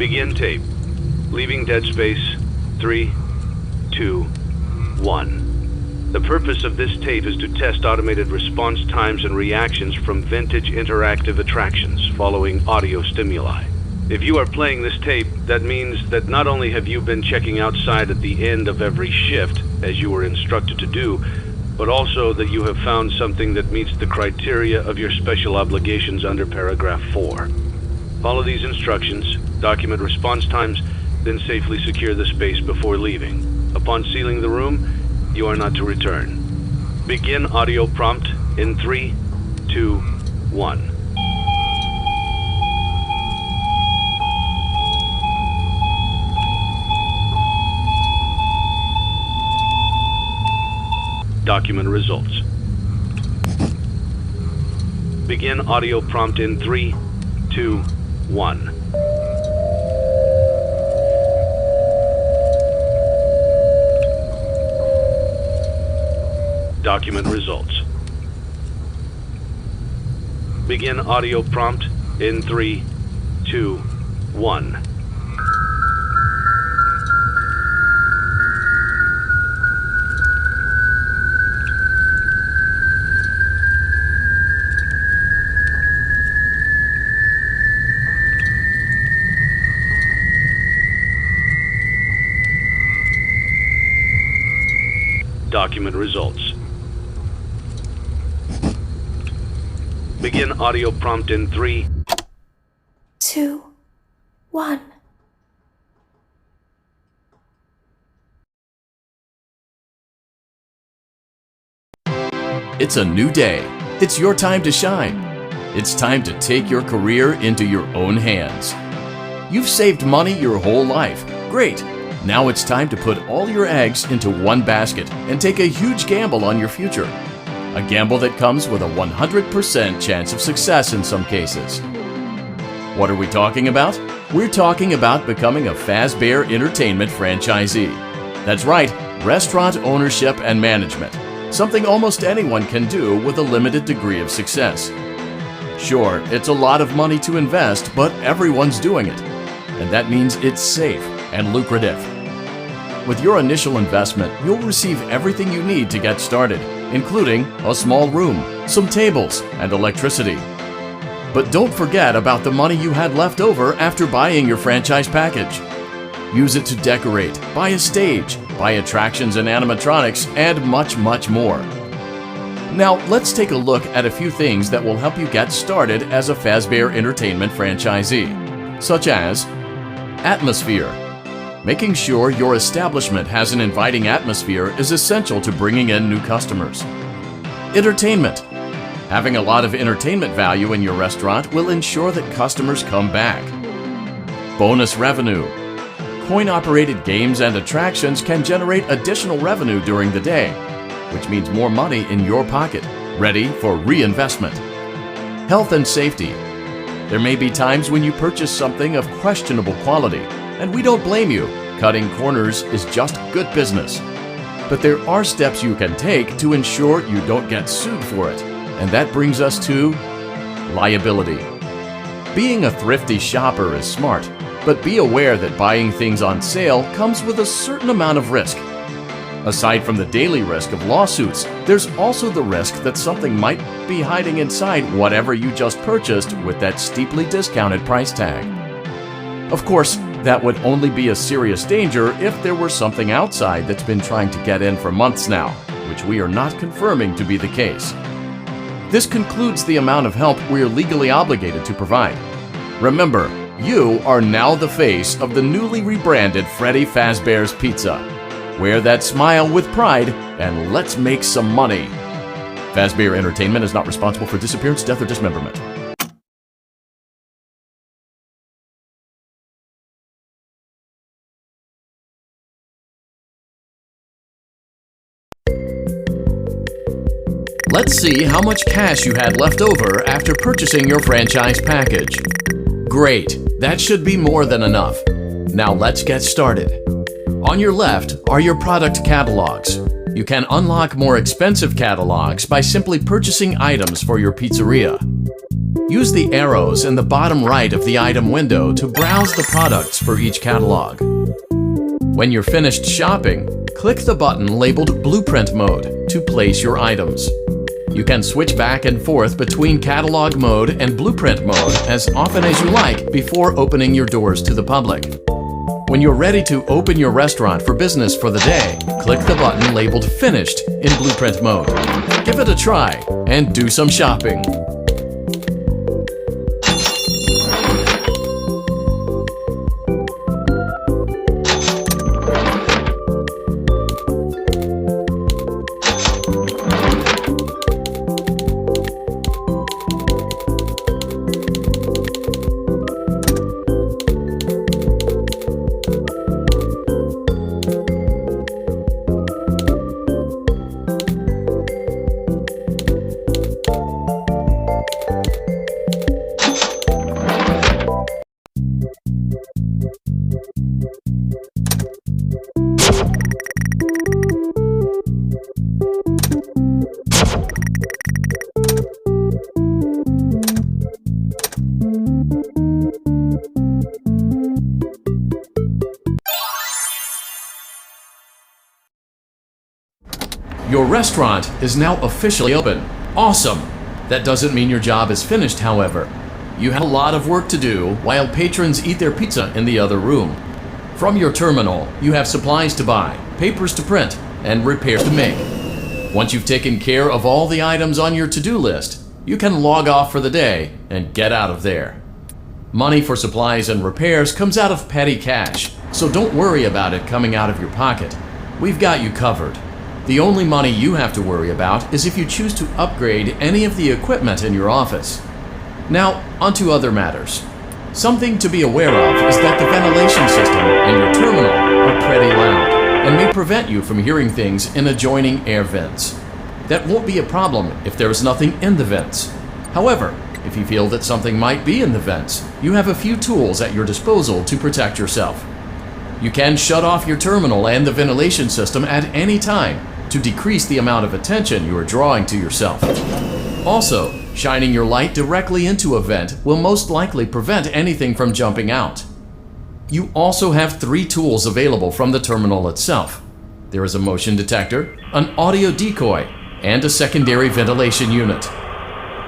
Begin tape. Leaving dead space. 3, 2, 1. The purpose of this tape is to test automated response times and reactions from vintage interactive attractions following audio stimuli. If you are playing this tape, that means that not only have you been checking outside at the end of every shift, as you were instructed to do, but also that you have found something that meets the criteria of your special obligations under paragraph 4. Follow these instructions, document response times, then safely secure the space before leaving. Upon sealing the room, you are not to return. Begin audio prompt in 3, 2, 1. Document results. Begin audio prompt in 3, 2, 1. Document results. Begin audio prompt in 3, 2, 1. Document results. Begin audio prompt in 3, 2, 1. It's a new day. It's your time to shine. It's time to take your career into your own hands. You've saved money your whole life. Great. Now it's time to put all your eggs into one basket and take a huge gamble on your future. A gamble that comes with a 100% chance of success in some cases. What are we talking about? We're talking about becoming a Fazbear Entertainment franchisee. That's right, restaurant ownership and management. Something almost anyone can do with a limited degree of success. Sure, it's a lot of money to invest, but everyone's doing it. And that means it's safe and lucrative. With your initial investment, you'll receive everything you need to get started, including a small room, some tables, and electricity. But don't forget about the money you had left over after buying your franchise package. Use it to decorate, buy a stage, buy attractions and animatronics, and much, much more. Now, let's take a look at a few things that will help you get started as a Fazbear Entertainment franchisee, such as atmosphere. Making sure your establishment has an inviting atmosphere is essential to bringing in new customers. Entertainment. Having a lot of entertainment value in your restaurant will ensure that customers come back. Bonus revenue. Coin-operated games and attractions can generate additional revenue during the day, which means more money in your pocket, ready for reinvestment. Health and safety. There may be times when you purchase something of questionable quality, and we don't blame you. Cutting corners is just good business. But there are steps you can take to ensure you don't get sued for it. And that brings us to liability. Being a thrifty shopper is smart, but be aware that buying things on sale comes with a certain amount of risk. Aside from the daily risk of lawsuits, there's also the risk that something might be hiding inside whatever you just purchased with that steeply discounted price tag. Of course, That would only be a serious danger if there were something outside that's been trying to get in for months now, which we are not confirming to be the case. This concludes the amount of help we are legally obligated to provide. Remember, you are now the face of the newly rebranded Freddy Fazbear's Pizza. Wear that smile with pride and let's make some money. Fazbear Entertainment is not responsible for disappearance, death, or dismemberment. Let's see how much cash you had left over after purchasing your franchise package. Great, that should be more than enough. Now let's get started. On your left are your product catalogs. You can unlock more expensive catalogs by simply purchasing items for your pizzeria. Use the arrows in the bottom right of the item window to browse the products for each catalog. When you're finished shopping, click the button labeled Blueprint Mode to place your items. You can switch back and forth between Catalog Mode and Blueprint Mode as often as you like before opening your doors to the public. When you're ready to open your restaurant for business for the day, click the button labeled Finished in Blueprint Mode. Give it a try and do some shopping. Your restaurant is now officially open. Awesome! That doesn't mean your job is finished, however. You have a lot of work to do while patrons eat their pizza in the other room. From your terminal, you have supplies to buy, papers to print, and repairs to make. Once you've taken care of all the items on your to-do list, you can log off for the day and get out of there. Money for supplies and repairs comes out of petty cash, so don't worry about it coming out of your pocket. We've got you covered. The only money you have to worry about is if you choose to upgrade any of the equipment in your office. Now, onto other matters. Something to be aware of is that the ventilation system and your terminal are pretty loud and may prevent you from hearing things in adjoining air vents. That won't be a problem if there is nothing in the vents. However, if you feel that something might be in the vents, you have a few tools at your disposal to protect yourself. You can shut off your terminal and the ventilation system at any time to decrease the amount of attention you are drawing to yourself. Also, shining your light directly into a vent will most likely prevent anything from jumping out. You also have 3 tools available from the terminal itself. There is a motion detector, an audio decoy, and a secondary ventilation unit.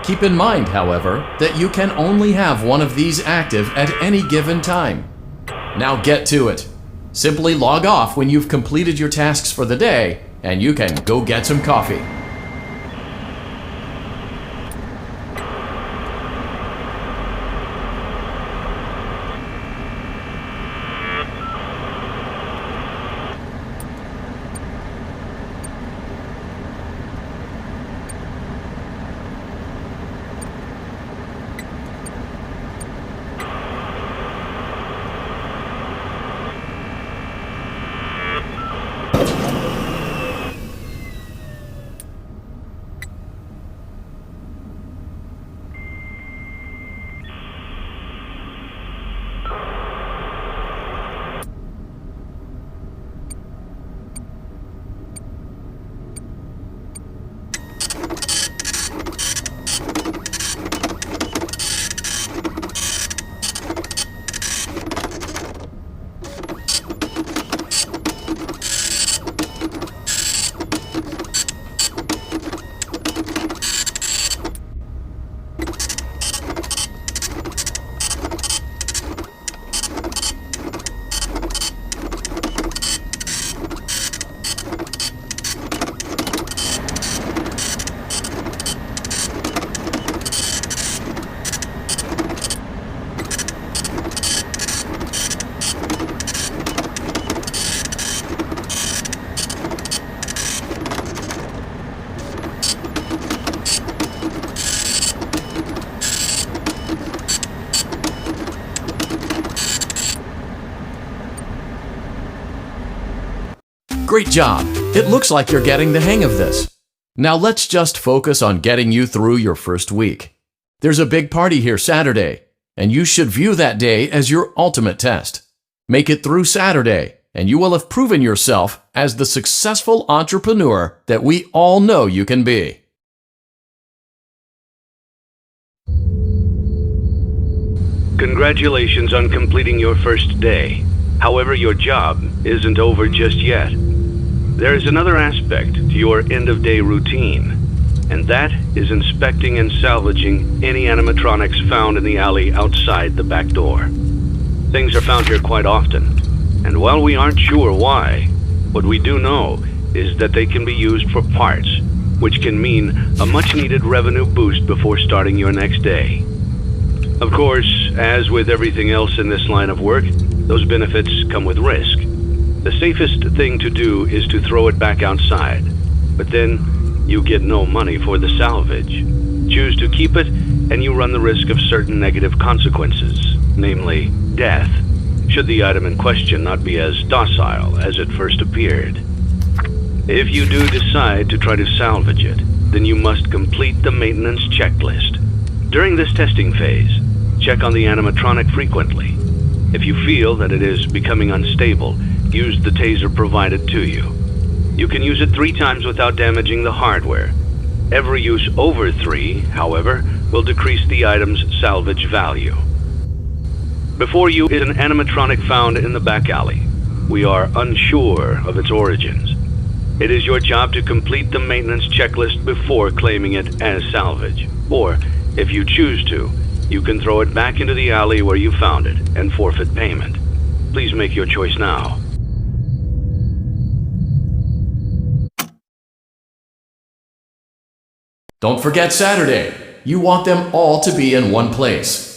Keep in mind, however, that you can only have one of these active at any given time. Now get to it. Simply log off when you've completed your tasks for the day, and you can go get some coffee. Great job! It looks like you're getting the hang of this. Now let's just focus on getting you through your first week. There's a big party here Saturday, and you should view that day as your ultimate test. Make it through Saturday, and you will have proven yourself as the successful entrepreneur that we all know you can be. Congratulations on completing your first day. However, your job isn't over just yet. There is another aspect to your end-of-day routine, and that is inspecting and salvaging any animatronics found in the alley outside the back door. Things are found here quite often, and while we aren't sure why, what we do know is that they can be used for parts, which can mean a much-needed revenue boost before starting your next day. Of course, as with everything else in this line of work, those benefits come with risk. The safest thing to do is to throw it back outside, but then you get no money for the salvage. Choose to keep it, and you run the risk of certain negative consequences, namely death, should the item in question not be as docile as it first appeared. If you do decide to try to salvage it, then you must complete the maintenance checklist. During this testing phase, check on the animatronic frequently. If you feel that it is becoming unstable, use the taser provided to you. You can use it 3 times without damaging the hardware. Every use over 3, however, will decrease the item's salvage value. Before you is an animatronic found in the back alley. We are unsure of its origins. It is your job to complete the maintenance checklist before claiming it as salvage. Or, if you choose to, you can throw it back into the alley where you found it and forfeit payment. Please make your choice now. Don't forget Saturday. You want them all to be in one place.